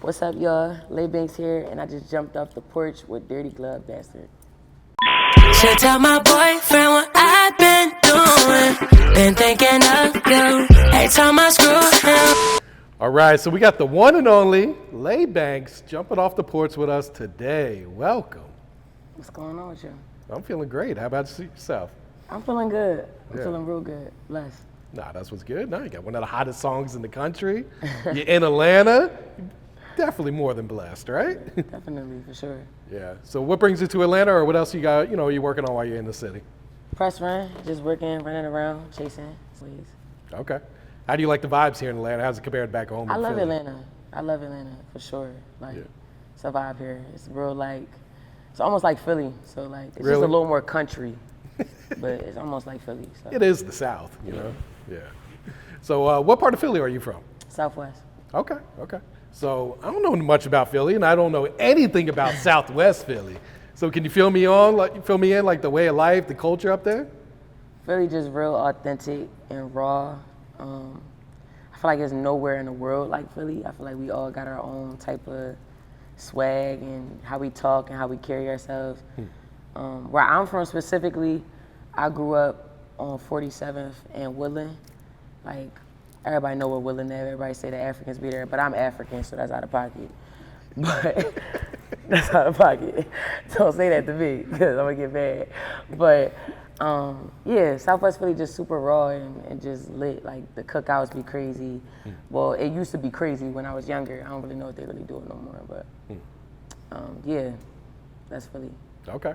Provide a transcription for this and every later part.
What's up, y'all? Bankz here, and I just jumped off the porch with Dirty Glove Bastard. Should tell my boyfriend what I've been doing. Been thinking of you. Every time I screw him. All right, so we got the one and only Bankz jumping off the porch with us today. Welcome. What's going on with you? I'm feeling great. How about yourself? I'm feeling good. I'm feeling real good. Blessed. Nah, that's what's good. Now you got one of the hottest songs in the country. You're in Atlanta. Definitely more than blessed, right? Definitely, for sure. Yeah. So what brings you to Atlanta, or what else you got, you're working on while you're in the city? Press run, just working, running around, chasing. Please. Okay. How do you like the vibes here in Atlanta? How's it compared back home? I in love Philly? Atlanta. I love Atlanta, for sure. It's a vibe here. It's real it's almost like Philly. So it's just a little more country, but it's almost like Philly. So. It is the South, you know? Yeah. So what part of Philly are you from? Southwest. Okay. So I don't know much about Philly, and I don't know anything about Southwest Philly. So can you fill me in, like the way of life, the culture up there? Philly just real authentic and raw. I feel like there's nowhere in the world like Philly. I feel like we all got our own type of swag and how we talk and how we carry ourselves. Where I'm from specifically, I grew up on 47th and Woodland. Everybody know where Woodland is. Everybody say the Africans be there, but I'm African, so that's out of pocket. But that's out of pocket. Don't say that to me, because I'm gonna get mad. But Southwest Philly just super raw and just lit. The cookouts be crazy. Well, it used to be crazy when I was younger. I don't really know what they really do no more, but that's Philly. Okay.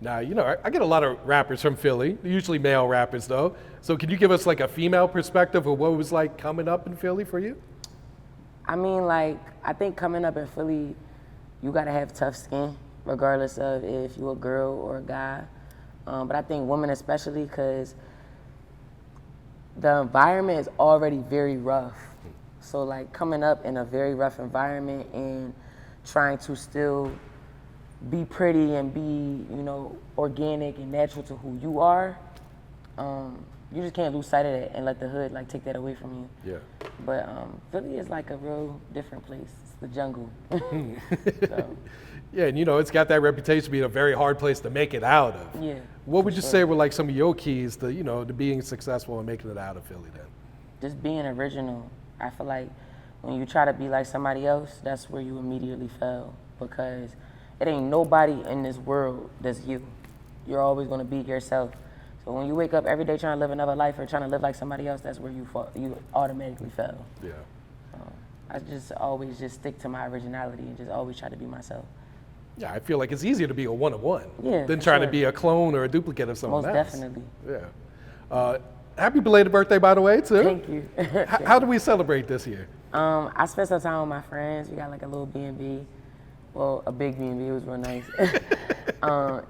Now, I get a lot of rappers from Philly, usually male rappers though. So can you give us a female perspective of what it was like coming up in Philly for you? I mean, I think coming up in Philly, you gotta have tough skin, regardless of if you're a girl or a guy. But I think women especially, because the environment is already very rough. So coming up in a very rough environment and trying to still be pretty and be, organic and natural to who you are, you just can't lose sight of that and let the hood take that away from you. Yeah. But Philly is a real different place. It's the jungle. So. Yeah, and it's got that reputation to be a very hard place to make it out of. Yeah. What would you say were some of your keys to, to being successful and making it out of Philly then? Just being original. I feel like when you try to be like somebody else, that's where you immediately fail, because it ain't nobody in this world that's you. You're always gonna be yourself. So when you wake up every day trying to live another life or trying to live like somebody else, that's where you automatically fail. Yeah. I just always just stick to my originality and just always try to be myself. Yeah, I feel like it's easier to be a one-of-one than for trying sure. to be a clone or a duplicate of someone Most else. definitely. Yeah. Happy belated birthday, by the way, too. Thank you. How do we celebrate this year? I spent some time with my friends. We got a little PnB. Well, a big PnB. It was real nice.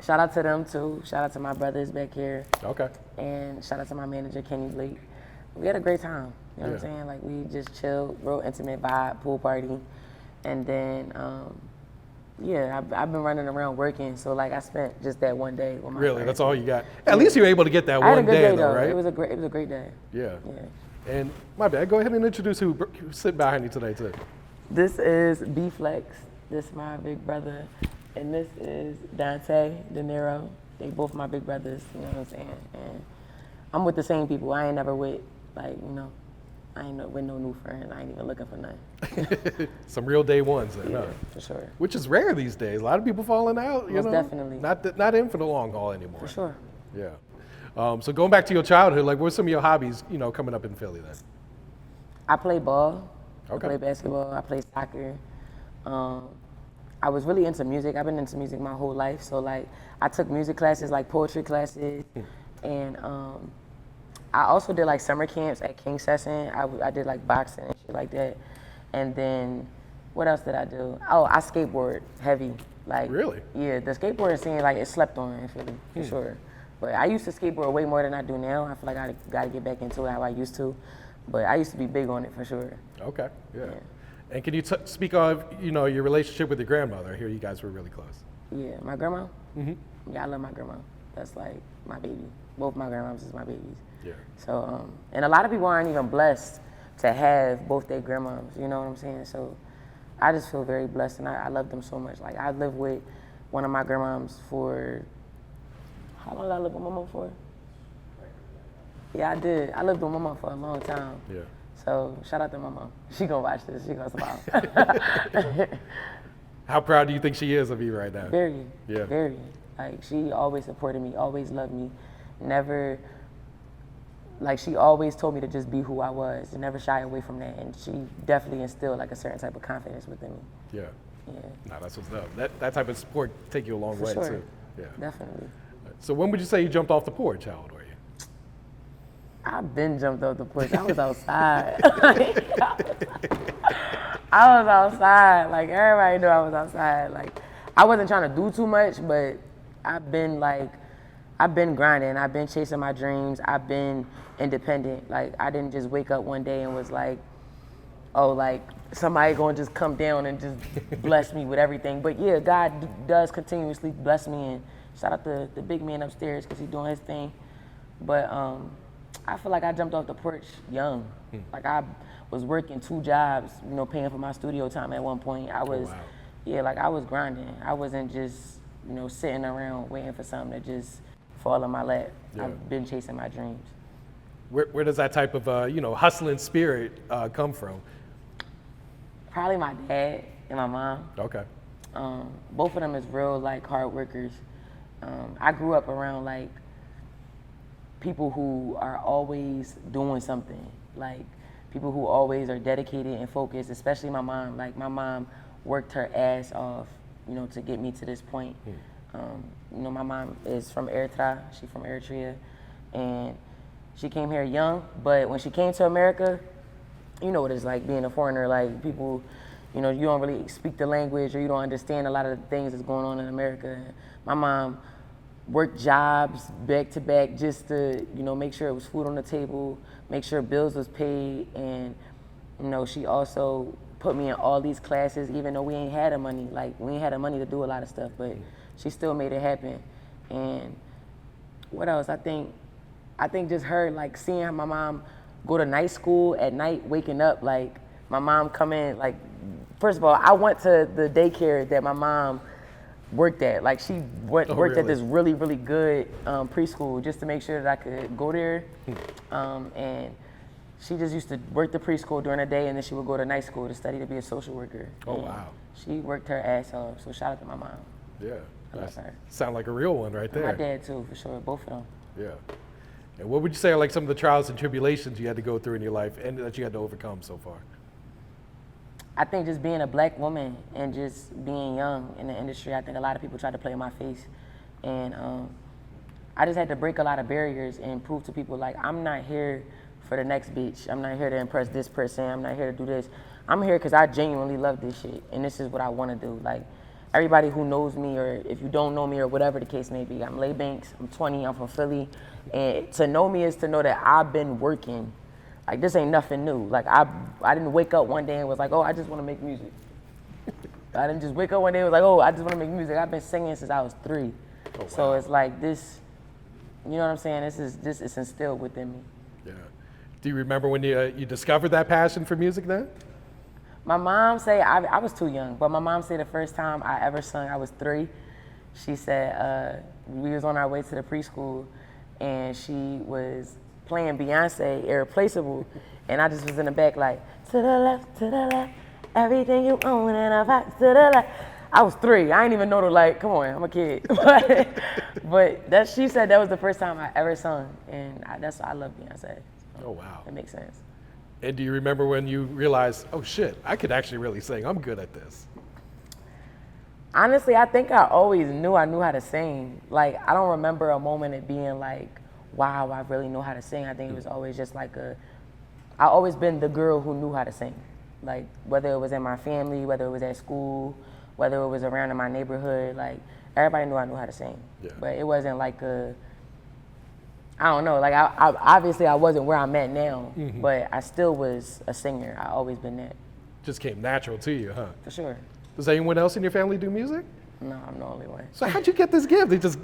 Shout out to them too. Shout out to my brothers back here. Okay. And shout out to my manager, Kenny Blake. We had a great time. You know what I'm saying? We just chilled, real intimate vibe, pool party. And then, I've been running around working. So I spent just that one day with my Really? friends. That's all you got? At least you were able to get that one day though, right? It was a great day. Yeah. And my bad, go ahead and introduce who's sitting behind you today too. This is B-Flex. This is my big brother. And this is Dante De Niro. They both my big brothers, you know what I'm saying? And I'm with the same people. I ain't never with, I ain't with no new friends. I ain't even looking for none. Some real day ones then, huh? For sure. Which is rare these days. A lot of people falling out, you Most know? definitely. Not in for the long haul anymore. For sure. Yeah. So going back to your childhood, what are some of your hobbies, coming up in Philly then? I play ball. Okay. I play basketball. I play soccer. I was really into music. I've been into music my whole life. So I took music classes, poetry classes, and I also did summer camps at King Session. I did boxing and shit like that. And then what else did I do? Oh, I skateboard heavy. Really? Yeah, the skateboarding scene it slept on in Philly for sure. But I used to skateboard way more than I do now. I feel like I got to get back into it how I used to. But I used to be big on it for sure. Okay. Yeah. And can you speak of, your relationship with your grandmother? I hear you guys were really close. Yeah, my grandma? Mm-hmm. Yeah, I love my grandma. That's my baby. Both my grandmas is my babies. Yeah. So, and a lot of people aren't even blessed to have both their grandmas, you know what I'm saying? So I just feel very blessed, and I love them so much. Like, I lived with one of my grandmoms for, how long did I live with my mom for? Yeah, I did. I lived with my mom for a long time. Yeah. So shout out to my mom. She gonna watch this. She gonna smile. How proud do you think she is of you right now? Very. Yeah. Very. Like, she always supported me, always loved me, never. Like, she always told me to just be who I was and never shy away from that. And she definitely instilled like a certain type of confidence within me. Yeah. Yeah. No, that's what's up. That type of support take you a long way sure. too. Yeah. Definitely. So when would you say you jumped off the porch? How old were you? I've been jumped off the porch. I was outside. I was outside. Like, everybody knew I was outside. Like, I wasn't trying to do too much, but I've been grinding. I've been chasing my dreams. I've been independent. Like, I didn't just wake up one day and was like, oh, like, somebody gonna just come down and just bless me with everything. But yeah, God does continuously bless me, and shout out to the big man upstairs because he's doing his thing. But I feel like I jumped off the porch young. Like, I was working 2 jobs, you know, paying for my studio time at one point. I was, wow. Yeah, like, I was grinding. I wasn't just, you know, sitting around waiting for something to just fall in my lap. Yeah. I've been chasing my dreams. Where does that type of hustling spirit come from? Probably my dad and my mom. Okay. Both of them is real, like, hard workers. I grew up around, like, people who are always doing something, like people who always are dedicated and focused, especially my mom. Like, my mom worked her ass off, you know, to get me to this point. You know, my mom is from Eritrea. She's from Eritrea, and she came here young, but when she came to America, you know what it's like being a foreigner. Like, people, you know, you don't really speak the language, or you don't understand a lot of the things that's going on in America. My mom worked jobs back to back just to, you know, make sure it was food on the table, make sure bills was paid, and, you know, she also put me in all these classes, even though we ain't had the money. Like, we ain't had the money to do a lot of stuff, but she still made it happen. And what else? I think just her, like, seeing my mom go to night school at night, waking up, like, my mom come in, like, first of all, I went to the daycare that my mom worked at. Like, she worked at this really, really good preschool just to make sure that I could go there. And she just used to work the preschool during the day, and then she would go to night school to study to be a social worker. Oh, and wow. She worked her ass off, so shout out to my mom. Yeah. I love her. Sound like a real one right there. My dad too, for sure, both of them. Yeah. And what would you say are like some of the trials and tribulations you had to go through in your life and that you had to overcome so far? I think just being a black woman and just being young in the industry, I think a lot of people try to play in my face. And I just had to break a lot of barriers and prove to people, like, I'm not here for the next bitch. I'm not here to impress this person. I'm not here to do this. I'm here because I genuinely love this shit, and this is what I want to do. Like, everybody who knows me, or if you don't know me, or whatever the case may be, I'm Lay Bankz, I'm 20, I'm from Philly, and to know me is to know that I've been working. Like, this ain't nothing new. Like, I didn't wake up one day and was like, oh, I just want to make music. I didn't just wake up one day and was like, oh, I just want to make music. I've been singing since I was 3. Oh, wow. So it's like this, you know what I'm saying? It's instilled within me. Yeah. Do you remember when you discovered that passion for music then? My mom say, I was too young, but my mom said the first time I ever sung, I was 3. She said, we was on our way to the preschool, and she was playing Beyonce, Irreplaceable, and I just was in the back like, to the left, everything you own and a box to the left. I was 3, I didn't even know come on, I'm a kid. but she said that was the first time I ever sung, and I love Beyonce. So oh, wow. That makes sense. And do you remember when you realized, oh shit, I could actually really sing, I'm good at this? Honestly, I think I always knew I knew how to sing. Like, I don't remember a moment it being like, wow, I really know how to sing. I think it was always just like I always been the girl who knew how to sing. Like, whether it was in my family, whether it was at school, whether it was around in my neighborhood, like, everybody knew I knew how to sing. Yeah. But it wasn't like I don't know, like, I obviously I wasn't where I'm at now, but I still was a singer. I always been that. Just came natural to you, huh? For sure. Does anyone else in your family do music? No, I'm the only one. So how'd you get this gift?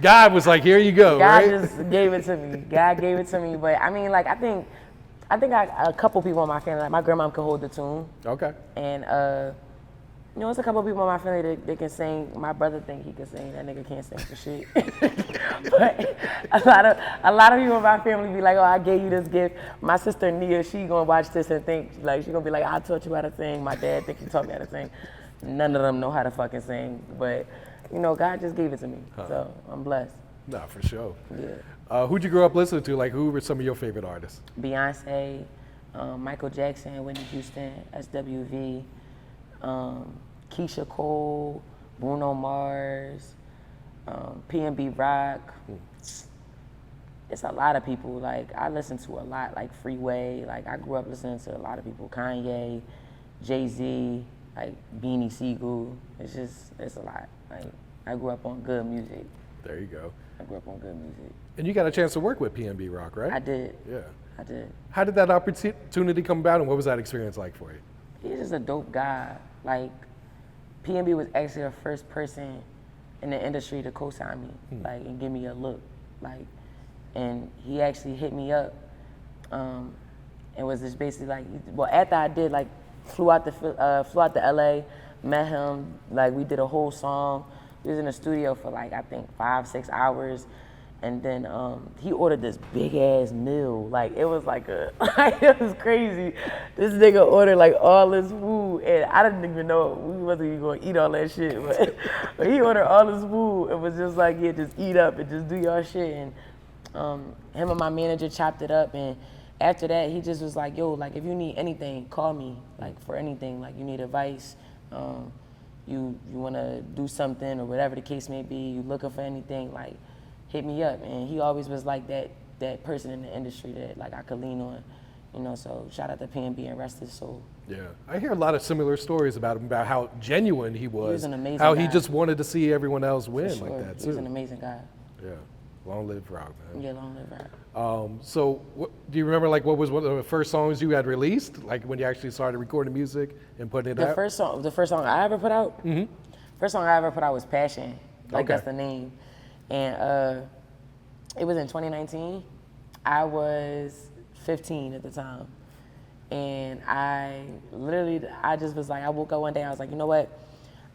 God was like, here you go, God right? just gave it to me. God gave it to me. But I mean, like, I think a couple people in my family, like my grandma could hold the tune. Okay. And You know, there's a couple people in my family that can sing. My brother think he can sing. That nigga can't sing for shit. But a lot of people in my family be like, oh, I gave you this gift. My sister Nia, she gonna watch this and think, like, she gonna be like, I taught you how to sing. My dad think he taught me how to sing. None of them know how to fucking sing. But, you know, God just gave it to me. So I'm blessed. Nah, for sure. Yeah. Who'd you grow up listening to? Like, who were some of your favorite artists? Beyonce, Michael Jackson, Whitney Houston, SWV, Keisha Cole, Bruno Mars, PnB Rock. It's a lot of people. Like, I listen to a lot, like Freeway. Like, I grew up listening to a lot of people. Kanye, Jay-Z, like Beanie Siegel. It's a lot. Like, I grew up on good music. There you go. I grew up on good music. And you got a chance to work with PnB Rock, right? I did. Yeah. I did. How did that opportunity come about, and what was that experience like for you? He's just a dope guy. Like, PnB was actually the first person in the industry to co-sign me, like, and give me a look, like, and he actually hit me up, and was just basically like, well, after I did, like, flew out to LA, met him, like, we did a whole song. We was in the studio for like, I think 5-6 hours. And then he ordered this big ass meal. Like, it was like it was crazy. This nigga ordered like all this food, and I didn't even know we wasn't even gonna eat all that shit. But he ordered all this food. It was just like, yeah, just eat up and just do your shit. And him and my manager chopped it up. And after that, he just was like, yo, like, if you need anything, call me. Like, for anything, like, you need advice, you wanna do something or whatever the case may be, you looking for anything, like, hit me up. And he always was like that person in the industry that, like, I could lean on, you know. So shout out to PnB and rest his soul. Yeah, I hear a lot of similar stories about him, about how genuine he was. He was an amazing how guy. he just wanted to see everyone else win For sure. like that too. He was an amazing guy. Yeah, long live Rock, man. Yeah, long live Rock. So do you remember, like, what was one of the first songs you had released, like when you actually started recording music and putting it out? The first song I ever put out? Mm-hmm. First song I ever put out was Passion. Like, Okay. that's the name. And it was in 2019. I was 15 at the time. And I just was like, I woke up one day, I was like, you know what?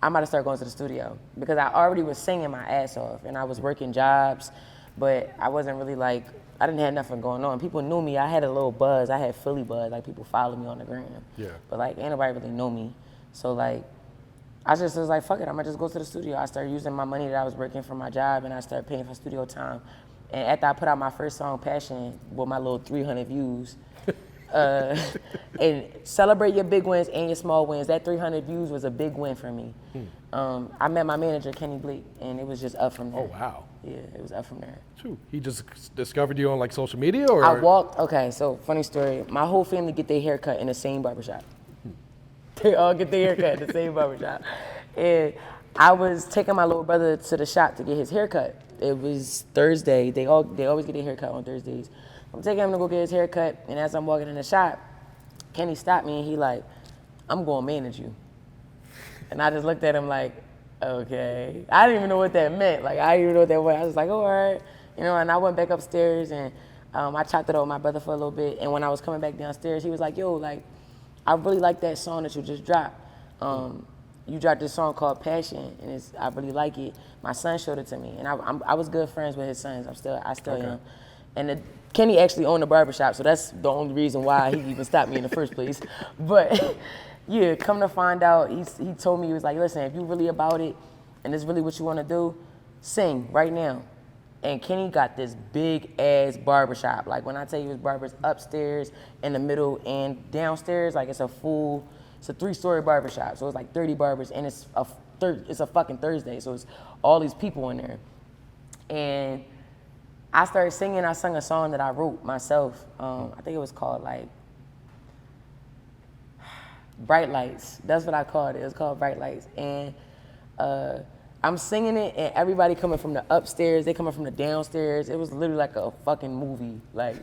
I'm about to start going to the studio. Because I already was singing my ass off, and I was working jobs, but I wasn't really like, I didn't have nothing going on. People knew me. I had a little buzz. I had Philly buzz. Like, people follow me on the gram. Yeah. But, like, ain't nobody really know me. So, like, I just was like, fuck it, I'm gonna just go to the studio. I started using my money that I was working from my job, and I started paying for studio time. And after I put out my first song, Passion, with my little 300 views, and celebrate your big wins and your small wins. That 300 views was a big win for me. I met my manager, Kenny Blake, and it was just up from there. Oh, wow. Yeah, it was up from there. True. He just discovered you on, like, social media, or? Okay, so funny story. My whole family get their hair cut in the same barbershop. They all get their hair cut in the same barbershop. And I was taking my little brother to the shop to get his hair cut. It was Thursday. They always get their hair cut on Thursdays. I'm taking him to go get his hair cut, and as I'm walking in the shop, Kenny stopped me and he like, I'm gonna manage you. And I just looked at him like, okay. I didn't even know what that meant. Like, I didn't even know what that was. I was like, oh, all right. You know, and I went back upstairs, and I chopped it over with my brother for a little bit. And when I was coming back downstairs, he was like, yo, like, I really like that song that you just dropped. You dropped this song called Passion, and I really like it. My son showed it to me, and I was good friends with his sons. I still am. And Kenny actually owned a barbershop, so that's the only reason why he even stopped me in the first place. But yeah, come to find out, he told me, he was like, listen, if you really about it, and it's really what you want to do, sing right now. And Kenny got this big ass barbershop. Like, when I tell you his barber's upstairs, in the middle, and downstairs, like, it's a 3-story barbershop. So it's like 30 barbers, and it's a fucking Thursday. So it's all these people in there. And I started singing. I sung a song that I wrote myself. I think it was called, like, Bright Lights. That's what I called it. It was called Bright Lights. And I'm singing it, and everybody coming from the upstairs, they coming from the downstairs. It was literally like a fucking movie, like,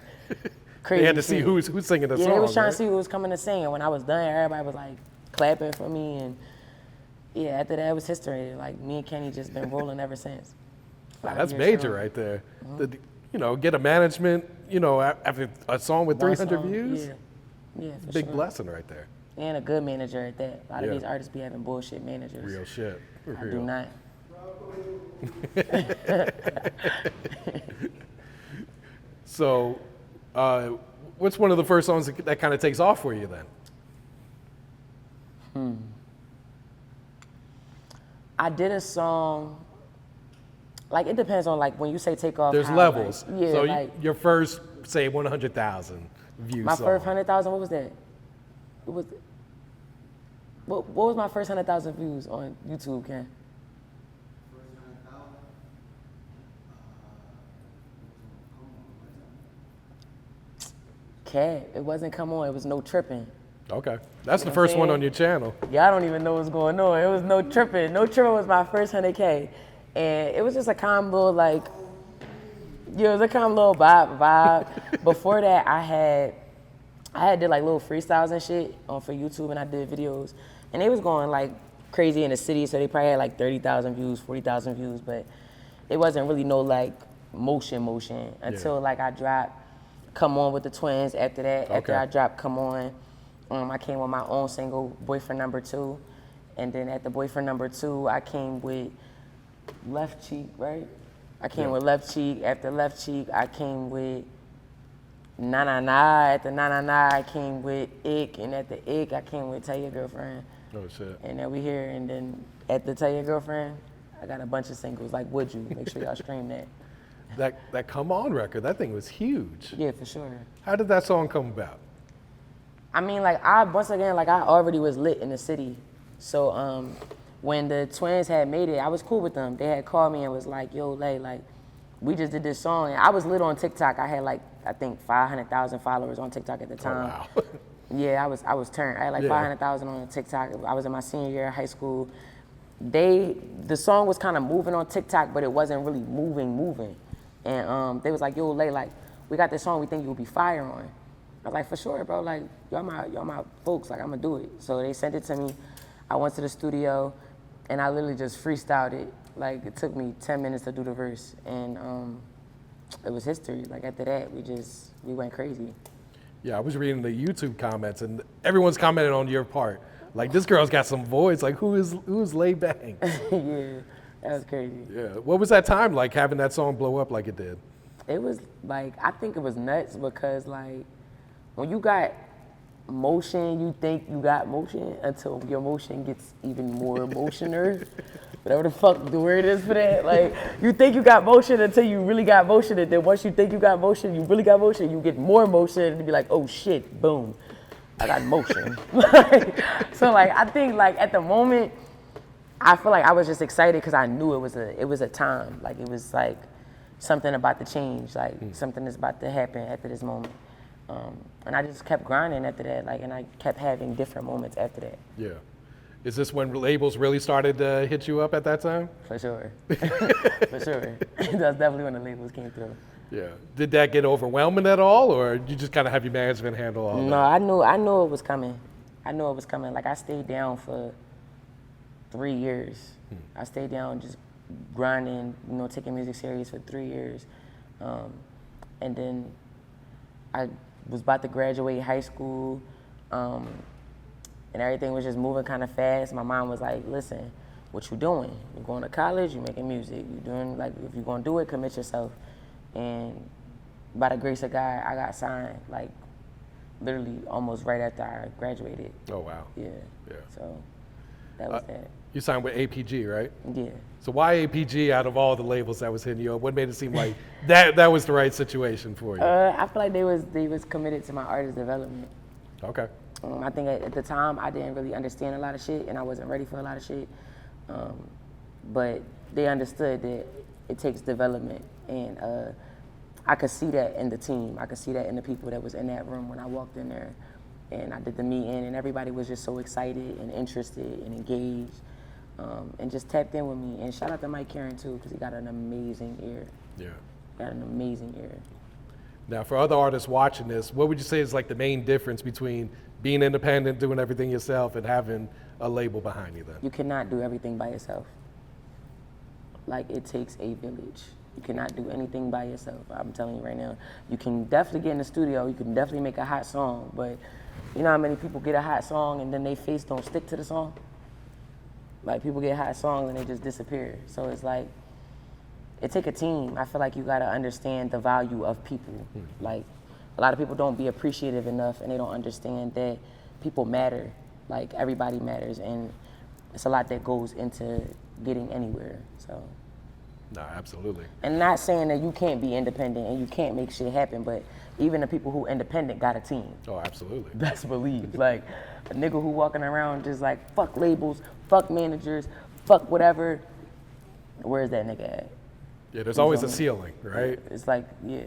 crazy. They had to see shit. who's singing the song. Yeah, they was trying right? to see who was coming to sing, and when I was done, everybody was like clapping for me, and yeah, after that it was history. Like, me and Kenny just been rolling ever since. Wow, that's major right there. You know, get a management, you know, after a song with 300 views. Yeah, for Big sure. blessing right there. And a good manager at that. A lot of Yeah. these artists be having bullshit managers. Real shit. For I real. do not. So, what's one of the first songs that kind of takes off for you then? I did a song, like it depends on like when you say take off. There's how, levels. Like, yeah, So like your first, say, 100,000 views. my song. first 100,000. What was that? It was. What was my first 100,000 views on YouTube, Ken? Cat, it wasn't Come On, it was No Tripping. Okay, that's You the know first what I'm one on saying? your channel. Yeah, I don't even know what's going on. It was No Tripping. No Tripping was my first 100K. And it was just a calm little like, yeah, it was a calm little vibe. Before that, I had did like little freestyles and shit for YouTube, and I did videos. And they was going like crazy in the city, so they probably had like 30,000 views, 40,000 views, but it wasn't really no like motion until like I dropped Come On with the Twins. After that, after Okay. I dropped Come On, I came with my own single, Boyfriend Number 2. And then at the Boyfriend Number 2, I came with Left Cheek, right? I came with Left Cheek. After Left Cheek, I came with Na Na Na. At the Na Na Na, I came with Ick. And at the Ick, I came with Tell Your Girlfriend. Oh shit. And then we here. And then at the Tell Your Girlfriend, I got a bunch of singles like Would You. Make sure y'all stream that. That Come On record, that thing was huge. Yeah, for sure. How did that song come about? I mean, like, I already was lit in the city. So when the Twins had made it, I was cool with them. They had called me and was like, yo, Lay, like, we just did this song. And I was lit on TikTok. I had like, I think 500,000 followers on TikTok at the time. Oh, wow. Yeah, I was turned. I had like Yeah. 500,000 on TikTok. I was in my senior year of high school. The song was kind of moving on TikTok, but it wasn't really moving. And they was like, yo, Lay, like, we got this song we think you'll be fire on. I was like, for sure, bro. Like, y'all my folks. Like, I'm gonna do it. So they sent it to me. I went to the studio, and I literally just freestyled it. Like, it took me 10 minutes to do the verse, and it was history. Like, after that, we went crazy. Yeah, I was reading the YouTube comments, and everyone's commenting on your part. Like, this girl's got some voice. Like, who is Lay Bankz? Yeah, that was crazy. Yeah. What was that time like, having that song blow up like it did? It was like, I think it was nuts because like, when you got motion, you think you got motion until your motion gets even more motioner. Whatever the fuck the word is for that. Like, you think you got motion until you really got motion, and then once you think you got motion, you really got motion, you get more motion, and you be like, oh shit, boom, I got motion. So like, I think like at the moment, I feel like I was just excited because I knew it was a time. Like, it was like something about to change, like something is about to happen after this moment. And I just kept grinding after that, like, and I kept having different moments after that. Yeah. Is this when labels really started to hit you up at that time? For sure. For sure. That's definitely when the labels came through. Yeah. Did that get overwhelming at all, or you just kind of have your management handle all No, that? I knew it was coming. Like, I stayed down for 3 years. I stayed down just grinding, taking music serious for 3 years. And then I was about to graduate high school, and everything was just moving kind of fast. My mom was like, listen, what you doing? You're going to college, you're making music. You're doing, like, if you're gonna do it, commit yourself. And by the grace of God, I got signed, like, literally almost right after I graduated. Oh, wow. Yeah. Yeah. So that was that. You signed with APG, right? Yeah. So why APG out of all the labels that was hitting you up? What made it seem like that was the right situation for you? I feel like they was committed to my artist development. Okay. I think at the time I didn't really understand a lot of shit, and I wasn't ready for a lot of shit. But they understood that it takes development, and I could see that in the team. I could see that in the people that was in that room when I walked in there, and I did the meeting, and everybody was just so excited and interested and engaged, and just tapped in with me. And shout out to Mike Karen too, because he got an amazing ear. Yeah. Got an amazing ear. Now, for other artists watching this, what would you say is like the main difference between being independent, doing everything yourself, and having a label behind you then? You cannot do everything by yourself. Like, it takes a village. You cannot do anything by yourself. I'm telling you right now. You can definitely get in the studio. You can definitely make a hot song, but you know how many people get a hot song and then they face don't stick to the song? Like people get hot songs and they just disappear. So it's like, it take a team. I feel like you gotta understand the value of people. Like a lot of people don't be appreciative enough and they don't understand that people matter. Like everybody matters and it's a lot that goes into getting anywhere, so. No, absolutely. And not saying that you can't be independent and you can't make shit happen, but even the people who independent got a team. Oh, absolutely. Best believe. Like a nigga who walking around just like fuck labels, fuck managers, fuck whatever. Where's that nigga at? Yeah, there's always a ceiling, right? It's like, yeah.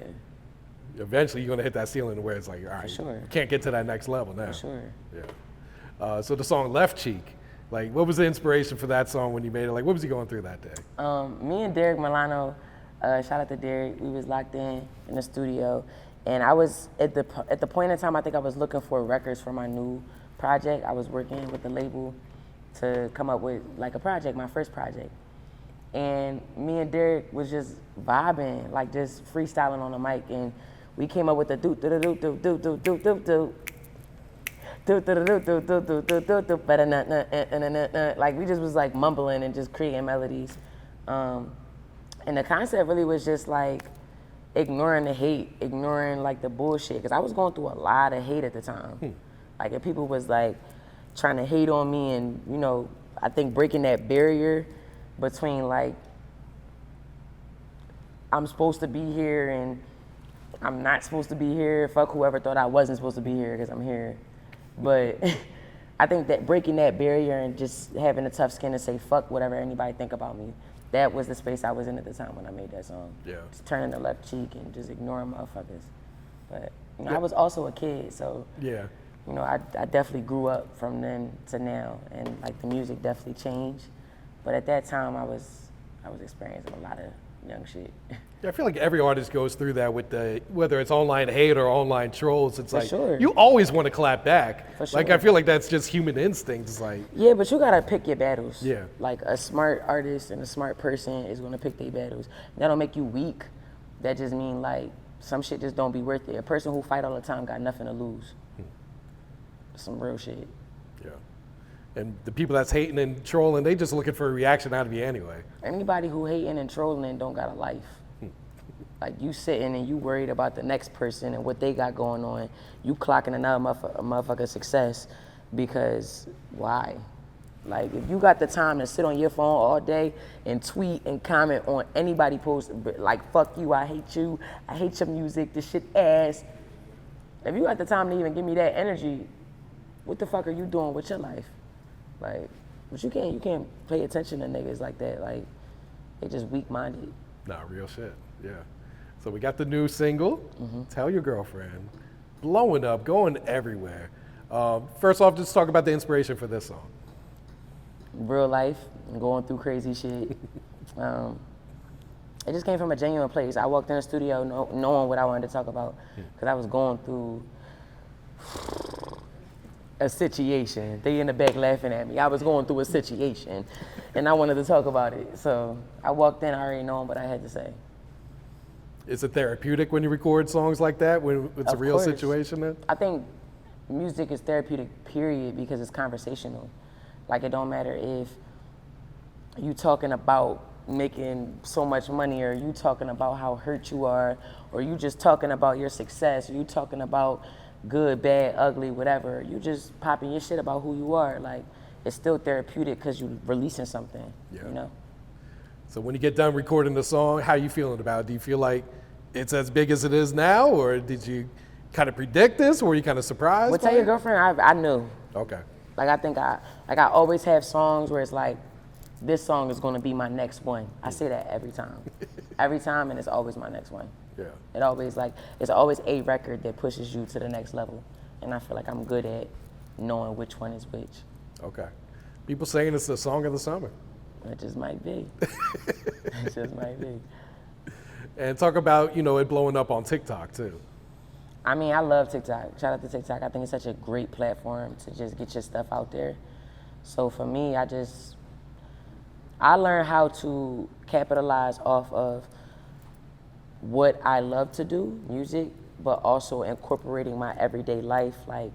Eventually you're gonna hit that ceiling where it's like, all right, sure. you can't get to that next level now. For sure. Yeah. So the song Left Cheek, like what was the inspiration for that song when you made it? Like what was he going through that day? Me and Derek Milano, shout out to Derek, we was locked in the studio. And I was, at the point in time, I think I was looking for records for my new project. I was working with the label to come up with like a project, my first project. And me and Derek was just vibing, like just freestyling on the mic. And we came up with the doot doot doot doot doot doot doot doot doot. Like we just was like mumbling and just creating melodies. And the concept really was just like ignoring the hate, ignoring like the bullshit. Cause I was going through a lot of hate at the time. Like if people was like trying to hate on me and, you know, I think breaking that barrier between like, I'm supposed to be here and I'm not supposed to be here. Fuck whoever thought I wasn't supposed to be here because I'm here. But I think that breaking that barrier and just having a tough skin to say fuck whatever anybody think about me, that was the space I was in at the time when I made that song. Yeah. Just turning the left cheek and just ignoring motherfuckers. But you know, I was also a kid, so Yeah. you know, I definitely grew up from then to now, and like the music definitely changed. But at that time, I was experiencing a lot of young shit. Yeah, I feel like every artist goes through that with the, whether it's online hate or online trolls, it's like, sure. you always want to clap back. For Like, sure. I feel like that's just human instinct. It's like, Yeah, but you gotta pick your battles. Yeah. Like a smart artist and a smart person is gonna pick their battles. That don't make you weak. That just mean like some shit just don't be worth it. A person who fight all the time got nothing to lose. Some real shit. yeah. And the people that's hating and trolling, they just looking for a reaction out of you anyway. Anybody who hating and trolling don't got a life. Like you sitting and you worried about the next person and what they got going on. You clocking another motherfucker's success because why? Like if you got the time to sit on your phone all day and tweet and comment on anybody post, like fuck you, I hate you, I hate your music, this shit ass. If you got the time to even give me that energy, what the fuck are you doing with your life? Like, but you can't pay attention to niggas like that. Like, they just weak-minded. Nah, real shit, yeah. So we got the new single, Tell Your Girlfriend, blowing up, going everywhere. First off, just talk about the inspiration for this song. Real life, going through crazy shit. It just came from a genuine place. I walked in the studio knowing what I wanted to talk about because I was going through a situation. They in the back laughing at me. I was going through a situation and I wanted to talk about it. So I walked in already knowing what I had to say. Is it therapeutic when you record songs like that, when it's a Of real course. situation then? I think music is therapeutic, period, because it's conversational. Like it don't matter if you talking about making so much money or you talking about how hurt you are or you just talking about your success or you talking about good, bad, ugly, whatever. You just popping your shit about who you are. Like it's still therapeutic because you releasing something, Yeah. you know? So when you get done recording the song, how you feeling about it? Do you feel like it's as big as it is now, or did you kind of predict this, or were you kind of surprised? Well, by Tell Your it? Girlfriend, I knew. Okay. Like I think I always have songs where it's like, this song is gonna be my next one. I say that every time. Every time, and it's always my next one. Yeah. It always it's always a record that pushes you to the next level. And I feel like I'm good at knowing which one is which. Okay. People saying it's the song of the summer. It just might be. It just might be. And talk about, it blowing up on TikTok too. I mean, I love TikTok. Shout out to TikTok. I think it's such a great platform to just get your stuff out there. So for me, I learned how to capitalize off of what I love to do, music, but also incorporating my everyday life, like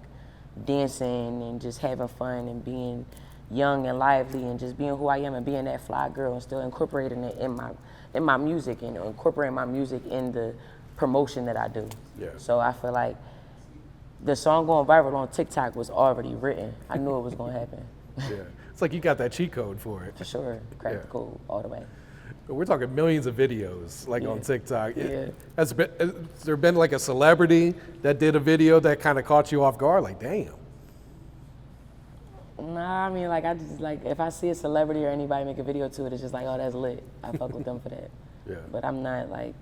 dancing and just having fun and being young and lively and just being who I am and being that fly girl and still incorporating it in my music and incorporating my music in the promotion that I do. Yeah. So I feel like the song going viral on TikTok was already written. I knew it was gonna happen. Yeah. It's like you got that cheat code for it. For sure, crack the code all the way. We're talking millions of videos, like on TikTok. Yeah. Has there been like a celebrity that did a video that kind of caught you off guard? Like, damn. Nah, I mean, like, I just, like, if I see a celebrity or anybody make a video to it, it's just like, oh, that's lit. I fuck with them for that. Yeah. But I'm not, like,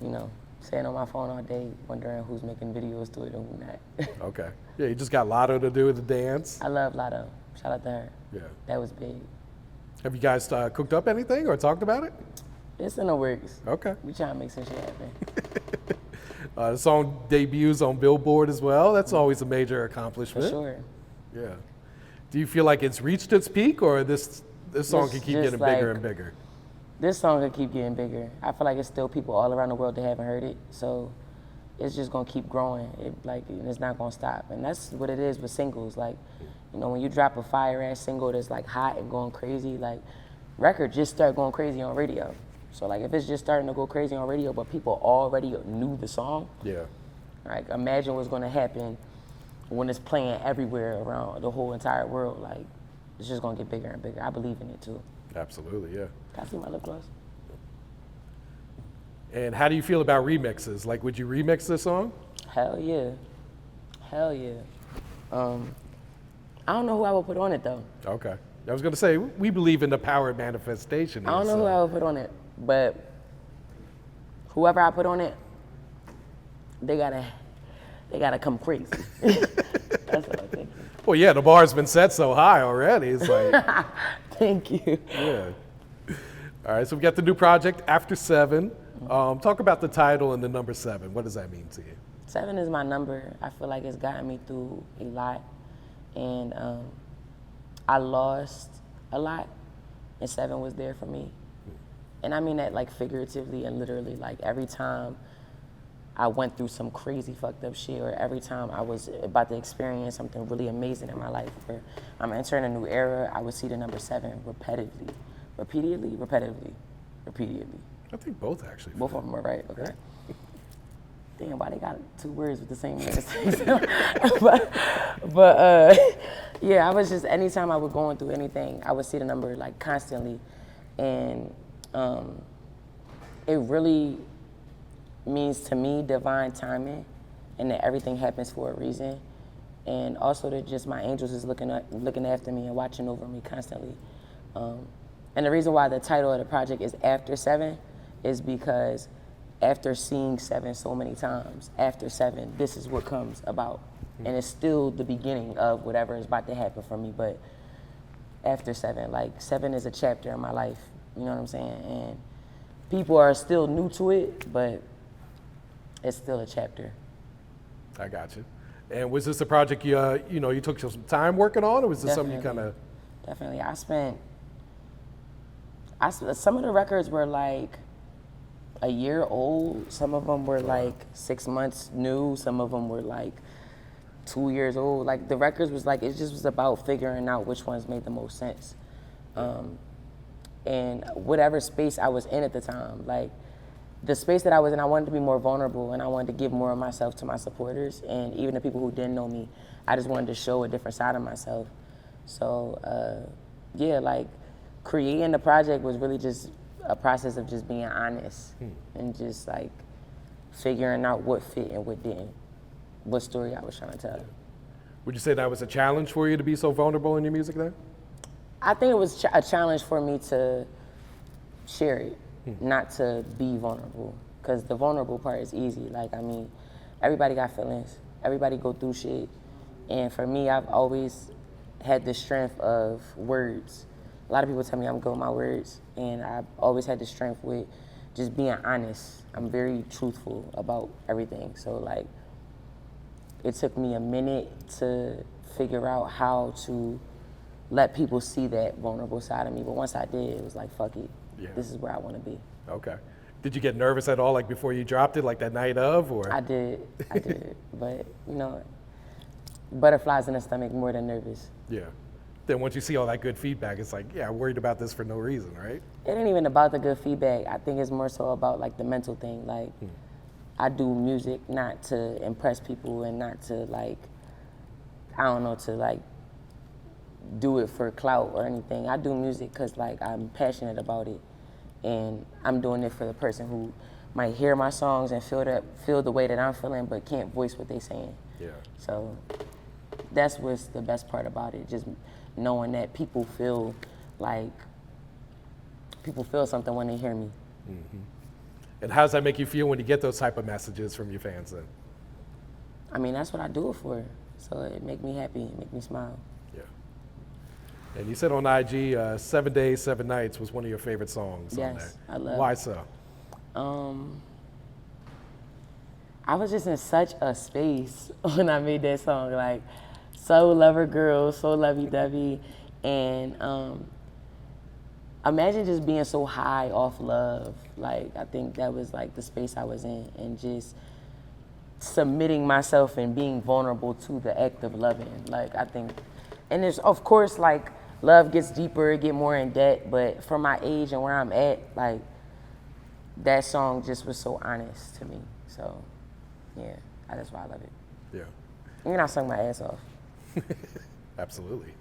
you know, sitting on my phone all day wondering who's making videos to it and who not. Okay. Yeah, you just got Lotto to do the dance. I love Lotto. Shout out to her. Yeah. That was big. Have you guys cooked up anything or talked about it? It's in the works. Okay. We trying to make some shit happen. The song debuts on Billboard as well. That's always a major accomplishment. For sure. Yeah. Do you feel like it's reached its peak, or this song can keep just getting bigger like- and bigger? This song could keep getting bigger. I feel like it's still people all around the world that haven't heard it. So it's just gonna keep growing. And it's not gonna stop. And that's what it is with singles. Like, you know, when you drop a fire ass single that's like hot and going crazy, like record just start going crazy on radio. So like if it's just starting to go crazy on radio, but people already knew the song, Yeah. like imagine what's gonna happen when it's playing everywhere around the whole entire world. Like it's just gonna get bigger and bigger. I believe in it too. Absolutely, yeah. Can I see my lip gloss? And how do you feel about remixes? Like, would you remix this song? Hell yeah. Hell yeah. I don't know who I would put on it though. Okay. I was going to say, we believe in the power of manifestation. I don't know who I would put on it, but whoever I put on it, they gotta come crazy. That's what I think. Well, yeah, the bar's been set so high already. It's like, Thank you. yeah. All right, so we got the new project, After 7. Talk about the title and the number 7. What does that mean to you? 7 is my number. I feel like it's gotten me through a lot, and I lost a lot, and 7 was there for me. And I mean that like figuratively and literally. Like every time I went through some crazy fucked up shit, or every time I was about to experience something really amazing in my life, or I'm entering a new era, I would see the number 7 repeatedly. I think both, actually. Both of them are right. Okay. Damn, why they got 2 words with the same letters? but yeah, I was just, anytime I was going through anything, I would see the number like constantly, and it really means to me divine timing, and that everything happens for a reason, and also that just my angels is looking after me and watching over me constantly. And the reason why the title of the project is After 7 is because after seeing 7 so many times, after 7, this is what comes about. And it's still the beginning of whatever is about to happen for me, but after 7, like 7 is a chapter in my life, you know what I'm saying? And people are still new to it, but it's still a chapter. I got you. And was this a project you took some time working on, or was this something you kind of? Definitely. Some of the records were like a year old. Some of them were like 6 months new. Some of them were like 2 years old. Like the records was like, it just was about figuring out which ones made the most sense. And whatever space I was in at the time, like the space that I was in, I wanted to be more vulnerable, and I wanted to give more of myself to my supporters, and even the people who didn't know me. I just wanted to show a different side of myself. So yeah, like creating the project was really just a process of just being honest and just like figuring out what fit and what didn't, what story I was trying to tell. Would you say that was a challenge for you to be so vulnerable in your music then? I think it was a challenge for me to share it, not to be vulnerable, because the vulnerable part is easy. Like, I mean, everybody got feelings, everybody go through shit, and for me, I've always had the strength of words. A lot of people tell me I'm good with my words, and I've always had the strength with just being honest. I'm very truthful about everything. So like, it took me a minute to figure out how to let people see that vulnerable side of me. But once I did, it was like, fuck it. Yeah. This is where I want to be. Okay. Did you get nervous at all, like before you dropped it, like that night of, or? I did. But you know, butterflies in the stomach more than nervous. Yeah. Then once you see all that good feedback, it's like, yeah, I'm worried about this for no reason, right? It ain't even about the good feedback. I think it's more so about like the mental thing. Like, I do music not to impress people and not to like, I don't know, to like do it for clout or anything. I do music because like I'm passionate about it, and I'm doing it for the person who might hear my songs and feel the way that I'm feeling, but can't voice what they saying. Yeah. So that's what's the best part about it. Just knowing that people feel something when they hear me. And how does that make you feel when you get those type of messages from your fans then? I mean, that's what I do it for. So it make me happy, it make me smile. Yeah. And you said on IG, 7 Days, 7 Nights was one of your favorite songs on there. Yes, I love Why it. so? I was just in such a space when I made that song, like so lover girl, so lovey-dovey, and imagine just being so high off love. Like, I think that was like the space I was in, and just submitting myself and being vulnerable to the act of loving. Like, I think, and there's, of course, like, love gets deeper, get more in depth, but for my age and where I'm at, like, that song just was so honest to me. So, yeah, that's why I love it. Yeah. And I sung my ass off. Absolutely.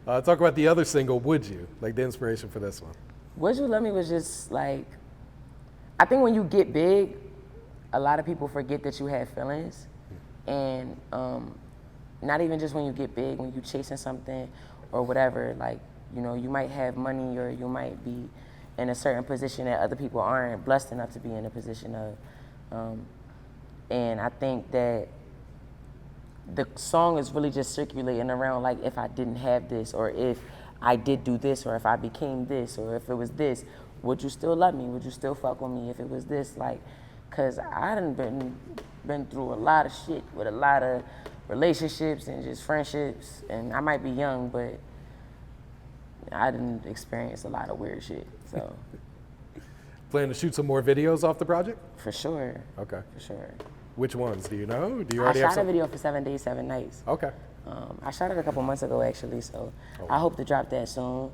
Talk about the other single, Would You? Like the inspiration for this one. Would You Love Me was just like, I think when you get big, a lot of people forget that you have feelings. And not even just when you get big, when you're chasing something or whatever, like, you know, you might have money or you might be in a certain position that other people aren't blessed enough to be in a position of. And I think that the song is really just circulating around, like, if I didn't have this, or if I did do this, or if I became this, or if it was this, would you still love me? Would you still fuck with me if it was this? Like, cause I done been through a lot of shit with a lot of relationships and just friendships, and I might be young, but I didn't experience a lot of weird shit, so. Plan to shoot some more videos off the project? For sure. Okay. For sure. Which ones? Do you know? Do you I already have shot a some? video for 7 Days, 7 Nights. Okay. I shot it a couple months ago, actually, so I hope to drop that soon.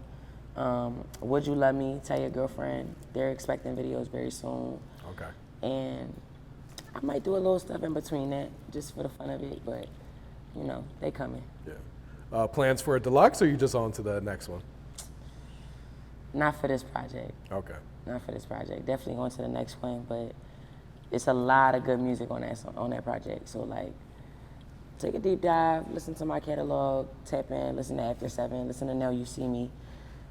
Would You Love Me? Tell Your Girlfriend. They're expecting videos very soon. Okay. And I might do a little stuff in between that, just for the fun of it, but, you know, they coming. Yeah. Plans for a deluxe, or you just on to the next one? Not for this project. Okay. Not for this project. Definitely going to the next one, but it's a lot of good music on that project. So, like, take a deep dive, listen to my catalog, tap in, listen to After 7, listen to Now You See Me.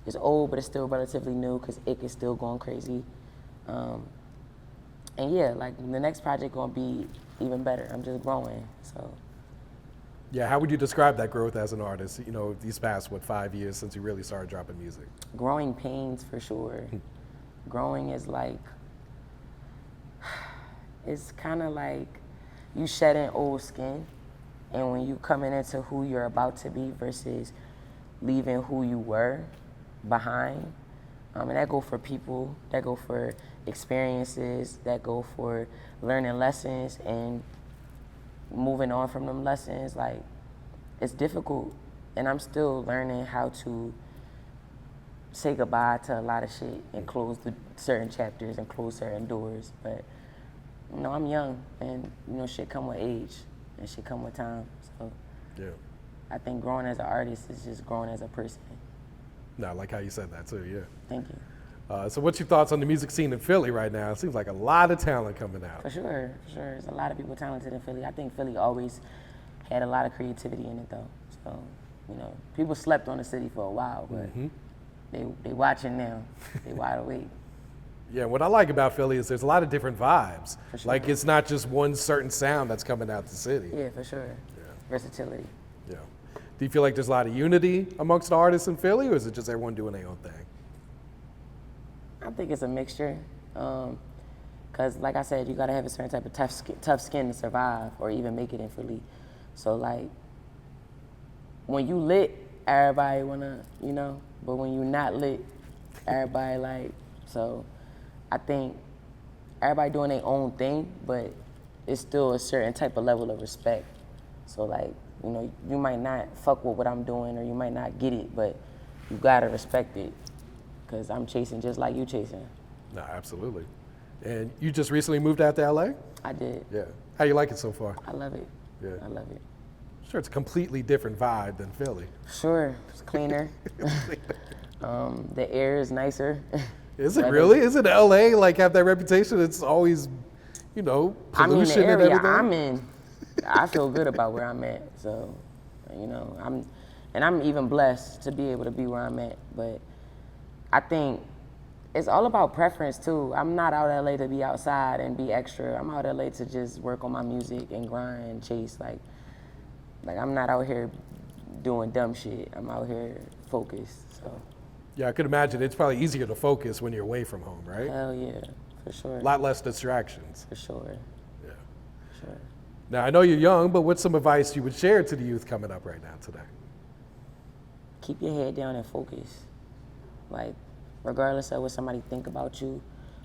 It's old, but it's still relatively new because Ick is still going crazy. And yeah, like, the next project gonna be even better. I'm just growing, so. Yeah, how would you describe that growth as an artist, you know, these past, 5 years since you really started dropping music? Growing pains, for sure. Growing is like, it's kind of like you shedding old skin, and when you coming into who you're about to be versus leaving who you were behind. And that go for people, that go for experiences, that go for learning lessons and moving on from them lessons. Like, it's difficult, and I'm still learning how to say goodbye to a lot of shit and close certain chapters and close certain doors. But, you know, I'm young, and, you know, shit come with age and shit come with time. So Yeah. I think growing as an artist is just growing as a person. No, I like how you said that too, yeah. Thank you. So what's your thoughts on the music scene in Philly right now? It seems like a lot of talent coming out. For sure, for sure. There's a lot of people talented in Philly. I think Philly always had a lot of creativity in it, though. So, you know, people slept on the city for a while, but they watching now. They wide awake. Yeah, what I like about Philly is there's a lot of different vibes. For sure. Like, it's not just one certain sound that's coming out the city. Yeah, for sure. Yeah. Versatility. Yeah. Do you feel like there's a lot of unity amongst the artists in Philly, or is it just everyone doing their own thing? I think it's a mixture. Because, like I said, you got to have a certain type of tough skin to survive or even make it in Philly. So, like, when you lit, everybody want to, you know, but when you not lit, everybody like, so I think everybody doing their own thing, but it's still a certain type of level of respect. So like, you know, you might not fuck with what I'm doing or you might not get it, but you gotta respect it because I'm chasing just like you chasing. No, absolutely. And you just recently moved out to LA? I did. Yeah. How you like it so far? I love it. Yeah. I love it. Sure, it's a completely different vibe than Philly. Sure, it's cleaner. The air is nicer. Is it really? Isn't LA like have that reputation? It's always, you know, pollution I mean, the area and everything. I'm in, I feel good about where I'm at. So, you know, I'm even blessed to be able to be where I'm at. But I think it's all about preference too. I'm not out LA to be outside and be extra. I'm out LA to just work on my music and grind and chase. Like I'm not out here doing dumb shit. I'm out here focused. So. Yeah, I could imagine it's probably easier to focus when you're away from home, right? Hell yeah, for sure. A lot less distractions. For sure. Yeah. For sure. Now, I know you're young, but what's some advice you would share to the youth coming up right now today? Keep your head down and focus. Like, regardless of what somebody think about you,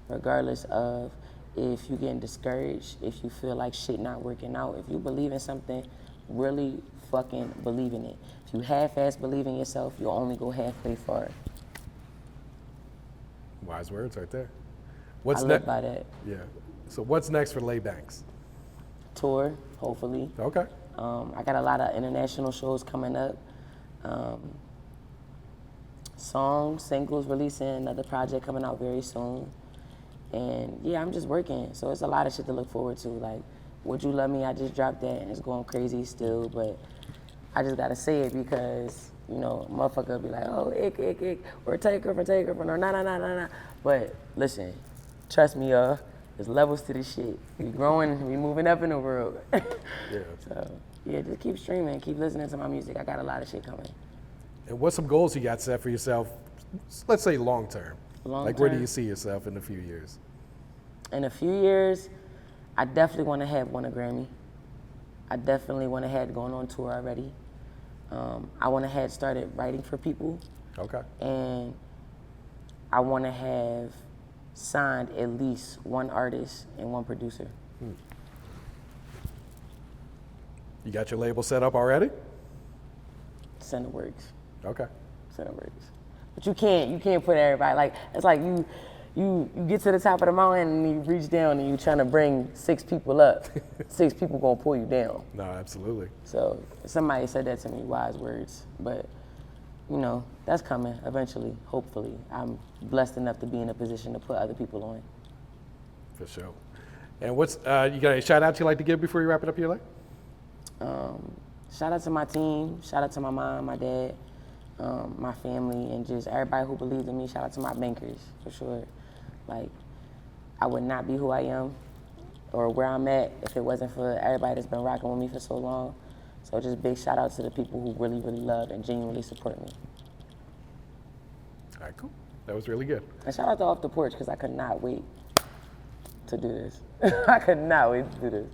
regardless of if you're getting discouraged, if you feel like shit not working out, if you believe in something, really fucking believe in it. If you half-ass believe in yourself, you'll only go halfway far. Wise words right there. I live by that. Yeah. So what's next for Bankz? Tour, hopefully. Okay. I got a lot of international shows coming up. Songs, singles, releasing another project coming out very soon. And yeah, I'm just working. So it's a lot of shit to look forward to. Like, Would You Love Me? I just dropped that and it's going crazy still, but I just gotta say it because, you know, motherfucker be like, oh, ick, or take her, or nah. But listen, trust me, y'all, there's levels to this shit. We growing, we moving up in the world. Yeah. So yeah, just keep streaming, keep listening to my music. I got a lot of shit coming. And what's some goals you got set for yourself, let's say long term? Like where do you see yourself in a few years? In a few years, I definitely want to have won a Grammy. I definitely want to have going on tour already. I want to have started writing for people. Okay. And I want to have signed at least one artist and one producer. You got your label set up already? It's in the works. Okay. It's in the works. But you can't put everybody, like, it's like you get to the top of the mountain and you reach down and you're trying to bring 6 people up. 6 people gonna pull you down. No, absolutely. So somebody said that to me, wise words. But, you know, that's coming eventually, hopefully. I'm blessed enough to be in a position to put other people on. For sure. And what's, you got any shout outs you'd like to give before you wrap it up here, Shout out to my team, shout out to my mom, my dad, my family, and just everybody who believed in me. Shout out to my bankers, for sure. Like, I would not be who I am or where I'm at if it wasn't for everybody that's been rocking with me for so long. So just big shout out to the people who really, really love and genuinely support me. All right, cool. That was really good. And shout out to Off the Porch, because I could not wait to do this. I could not wait to do this.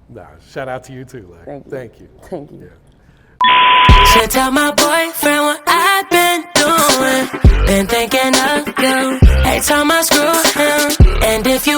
Nah, shout out to you too, like. Thank you. Thank you. Thank you. Yeah. Should tell my boyfriend what I've been doing. Been thinking of you. Every time I screw him. And if you